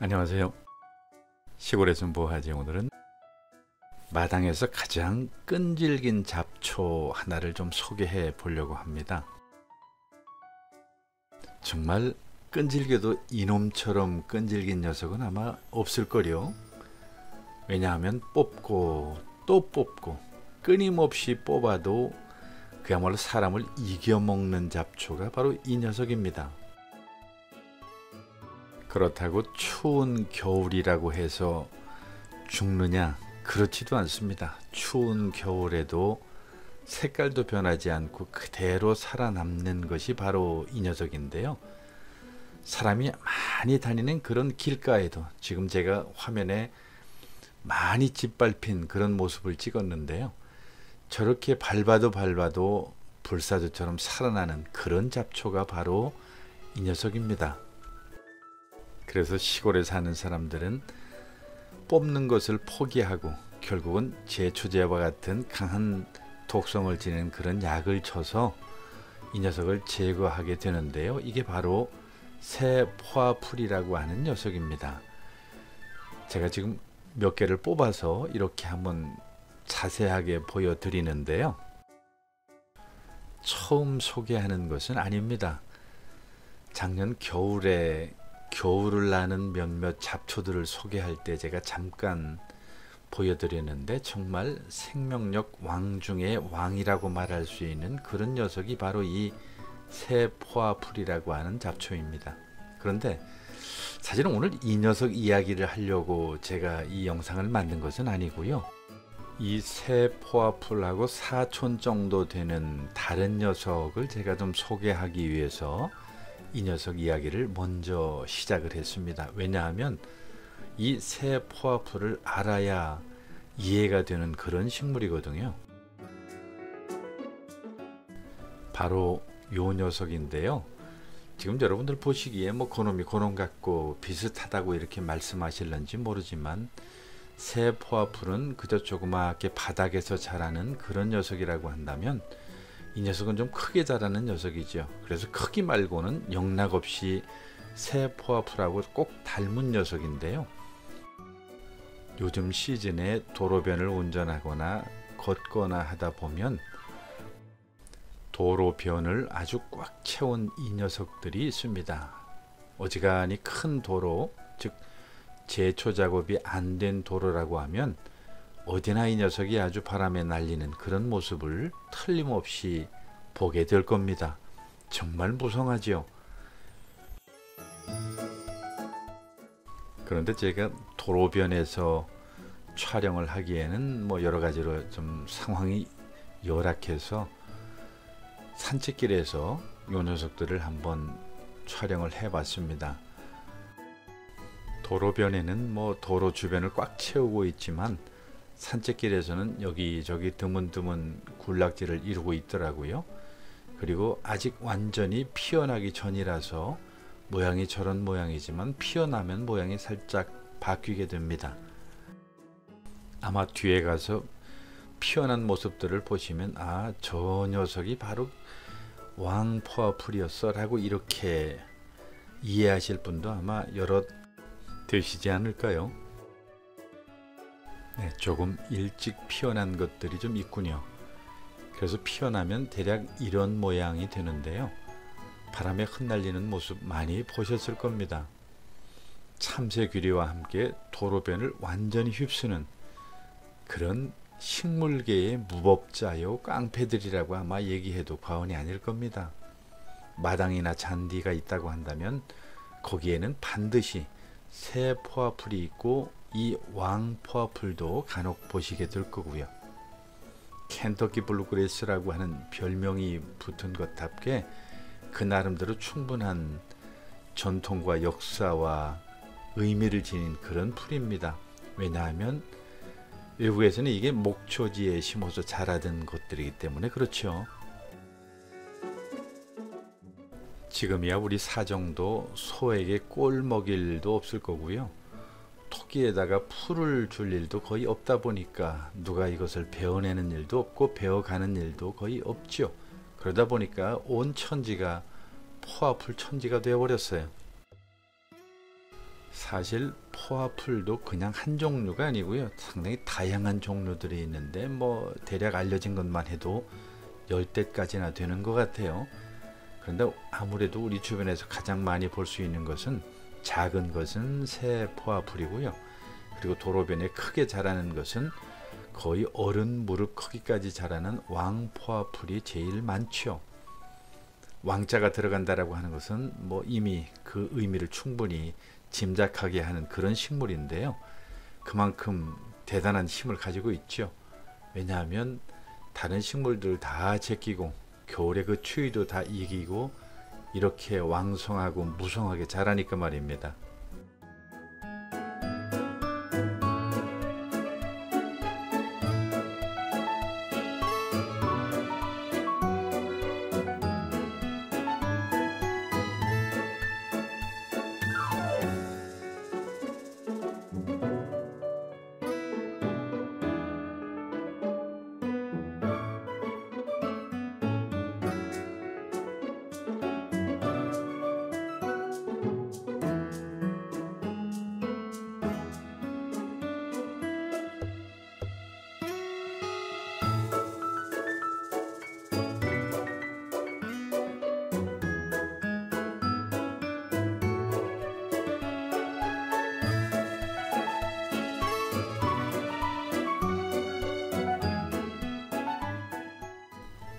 안녕하세요. 시골에서 뭐하지? 오늘은 마당에서 가장 끈질긴 잡초 하나를 좀 소개해 보려고 합니다. 정말 끈질겨도 이놈처럼 끈질긴 녀석은 아마 없을걸요. 왜냐하면 뽑고 또 뽑고 끊임없이 뽑아도 그야말로 사람을 이겨먹는 잡초가 바로 이 녀석입니다. 그렇다고 추운 겨울이라고 해서 죽느냐? 그렇지도 않습니다. 추운 겨울에도 색깔도 변하지 않고 그대로 살아남는 것이 바로 이 녀석인데요. 사람이 많이 다니는 그런 길가에도 지금 제가 화면에 많이 짓밟힌 그런 모습을 찍었는데요. 저렇게 밟아도 불사조처럼 살아나는 그런 잡초가 바로 이 녀석입니다. 그래서 시골에 사는 사람들은 뽑는 것을 포기하고 결국은 제초제와 같은 강한 독성을 지닌 그런 약을 쳐서 이 녀석을 제거하게 되는데요. 이게 바로 새포화풀이라고 하는 녀석입니다. 제가 지금 몇 개를 뽑아서 이렇게 한번 자세하게 보여드리는데요. 처음 소개하는 것은 아닙니다. 작년 겨울에 겨울을 나는 몇몇 잡초들을 소개할 때 제가 잠깐 보여드렸는데 정말 생명력 왕 중의 왕이라고 말할 수 있는 그런 녀석이 바로 이 새포화풀이라고 하는 잡초입니다. 그런데 사실은 오늘 이 녀석 이야기를 하려고 제가 이 영상을 만든 것은 아니고요. 이 새포화풀하고 사촌 정도 되는 다른 녀석을 제가 좀 소개하기 위해서 이 녀석 이야기를 먼저 시작을 했습니다. 왜냐하면 이 새포화풀을 알아야 이해가 되는 그런 식물이거든요. 바로 요 녀석인데요. 지금 여러분들 보시기에 뭐 그놈이 그놈 같고 비슷하다고 이렇게 말씀하실런지 모르지만 새포화풀은 그저 조그맣게 바닥에서 자라는 그런 녀석이라고 한다면 이 녀석은 좀 크게 자라는 녀석이죠. 그래서 크기 말고는 영락없이 새포화풀하고 꼭 닮은 녀석인데요. 요즘 시즌에 도로변을 운전하거나 걷거나 하다 보면 도로변을 아주 꽉 채운 이 녀석들이 있습니다. 어지간히 큰 도로, 즉 제초 작업이 안 된 도로라고 하면 어디나 이 녀석이 아주 바람에 날리는 그런 모습을 틀림없이 보게 될 겁니다. 정말 무성하죠. 그런데 제가 도로변에서 촬영을 하기에는 뭐 여러 가지로 좀 상황이 열악해서 산책길에서 요 녀석들을 한번 촬영을 해봤습니다. 도로변에는 뭐 도로 주변을 꽉 채우고 있지만 산책길에서는 여기저기 드문드문 군락지를 이루고 있더라고요. 그리고 아직 완전히 피어나기 전이라서 모양이 저런 모양이지만 피어나면 모양이 살짝 바뀌게 됩니다. 아마 뒤에 가서 피어난 모습들을 보시면 아, 저 녀석이 바로 왕포화풀이었어 라고 이렇게 이해하실 분도 아마 여럿 되시지 않을까요? 네, 조금 일찍 피어난 것들이 좀 있군요. 그래서 피어나면 대략 이런 모양이 되는데요. 바람에 흩날리는 모습 많이 보셨을 겁니다. 참새귀리와 함께 도로변을 완전히 휩쓰는 그런 식물계의 무법자요 깡패들이라고 아마 얘기해도 과언이 아닐 겁니다. 마당이나 잔디가 있다고 한다면 거기에는 반드시 새포화풀이 있고 이 왕포화풀도 간혹 보시게 될 거고요. 켄터키 블루그래스라고 하는 별명이 붙은 것답게 그 나름대로 충분한 전통과 역사와 의미를 지닌 그런 풀입니다. 왜냐하면 외국에서는 이게 목초지에 심어서 자라던 것들이기 때문에 그렇죠. 지금이야 우리 사정도 소에게 꼴 먹일 일도 없을 거고요. 토끼에다가 풀을 줄 일도 거의 없다 보니까 누가 이것을 베어내는 일도 없고 베어가는 일도 거의 없죠. 그러다 보니까 온 천지가 포화풀 천지가 되어버렸어요. 사실 포화풀도 그냥 한 종류가 아니고요. 상당히 다양한 종류들이 있는데 뭐 대략 알려진 것만 해도 10대까지나 되는 것 같아요. 그런데 아무래도 우리 주변에서 가장 많이 볼 수 있는 것은 작은 것은 새 포화풀이고요. 그리고 도로변에 크게 자라는 것은 거의 어른 무릎 크기까지 자라는 왕포화풀이 제일 많죠. 왕자가 들어간다라고 하는 것은 뭐 이미 그 의미를 충분히 짐작하게 하는 그런 식물인데요. 그만큼 대단한 힘을 가지고 있죠. 왜냐하면 다른 식물들 다 제끼고 겨울에 그 추위도 다 이기고 이렇게 왕성하고 무성하게 자라니까 말입니다.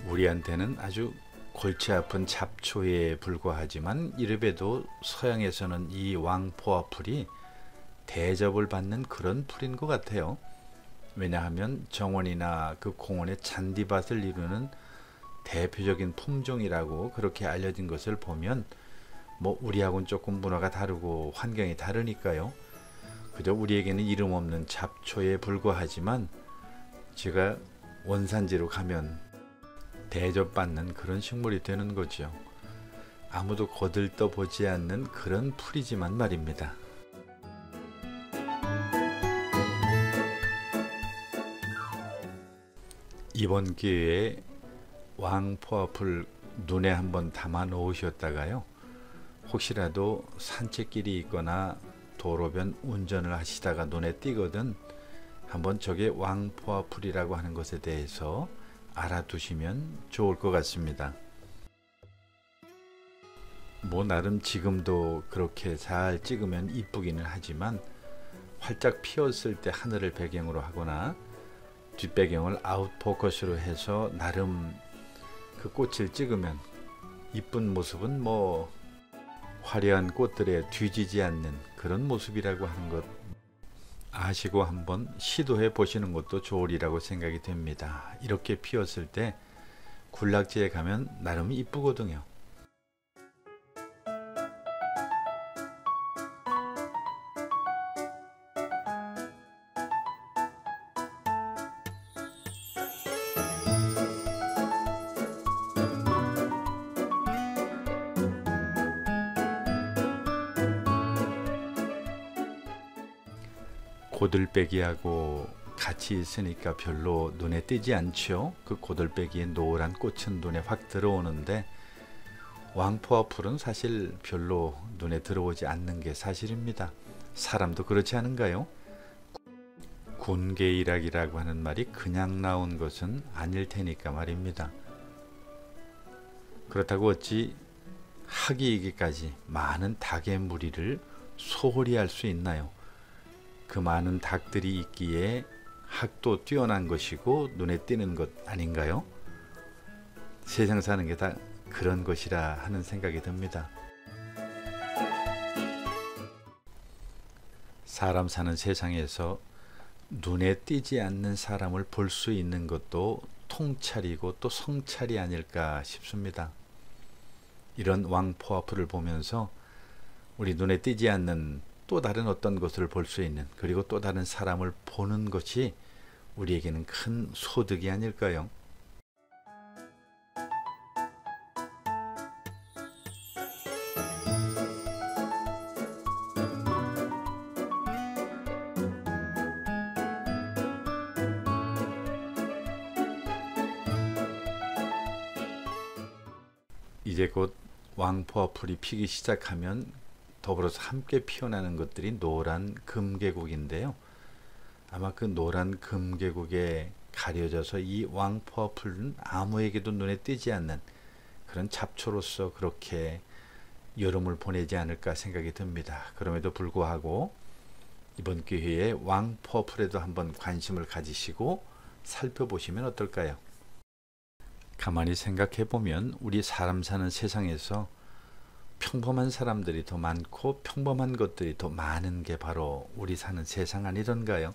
우리한테는 아주 골치 아픈 잡초에 불과하지만 이래봬도 서양에서는 이 왕포화풀이 대접을 받는 그런 풀인 것 같아요. 왜냐하면 정원이나 그 공원의 잔디밭을 이루는 대표적인 품종이라고 그렇게 알려진 것을 보면 뭐 우리하고는 조금 문화가 다르고 환경이 다르니까요. 그저 우리에게는 이름 없는 잡초에 불과하지만 제가 원산지로 가면 대접받는 그런 식물이 되는 거죠. 아무도 거들떠 보지 않는 그런 풀이지만 말입니다. 이번 기회에 왕포화풀 눈에 한번 담아 놓으셨다가요. 혹시라도 산책길이 있거나 도로변 운전을 하시다가 눈에 띄거든 한번 저게 왕포화풀이라고 하는 것에 대해서 알아두시면 좋을 것 같습니다. 뭐 나름 지금도 그렇게 잘 찍으면 이쁘기는 하지만 활짝 피었을 때 하늘을 배경으로 하거나 뒷배경을 아웃포커스로 해서 나름 그 꽃을 찍으면 이쁜 모습은 뭐 화려한 꽃들에 뒤지지 않는 그런 모습이라고 하는 것 아시고 한번 시도해 보시는 것도 좋으리라고 생각이 됩니다. 이렇게 피었을 때 군락지에 가면 나름 이쁘거든요. 고들빼기하고 같이 있으니까 별로 눈에 띄지 않죠. 그 고들빼기의 노란 꽃은 눈에 확 들어오는데 왕포화풀은 사실 별로 눈에 들어오지 않는 게 사실입니다. 사람도 그렇지 않은가요? 군계일학이라고 하는 말이 그냥 나온 것은 아닐 테니까 말입니다. 그렇다고 어찌 학이이기까지 많은 닭의 무리를 소홀히 할 수 있나요? 그 많은 닭들이 있기에 학도 뛰어난 것이고 눈에 띄는 것 아닌가요? 세상 사는 게 다 그런 것이라 하는 생각이 듭니다. 사람 사는 세상에서 눈에 띄지 않는 사람을 볼 수 있는 것도 통찰이고 또 성찰이 아닐까 싶습니다. 이런 왕포화풀을 보면서 우리 눈에 띄지 않는 또 다른 어떤 것을 볼 수 있는 그리고 또 다른 사람을 보는 것이 우리에게는 큰 소득이 아닐까요? 이제 곧 왕포화풀이 피기 시작하면 더불어서 함께 피어나는 것들이 노란 금계국인데요. 아마 그 노란 금계국에 가려져서 이 왕퍼플은 아무에게도 눈에 띄지 않는 그런 잡초로서 그렇게 여름을 보내지 않을까 생각이 듭니다. 그럼에도 불구하고 이번 기회에 왕퍼플에도 한번 관심을 가지시고 살펴보시면 어떨까요? 가만히 생각해 보면 우리 사람 사는 세상에서 평범한 사람들이 더 많고 평범한 것들이 더 많은 게 바로 우리 사는 세상 아니던가요?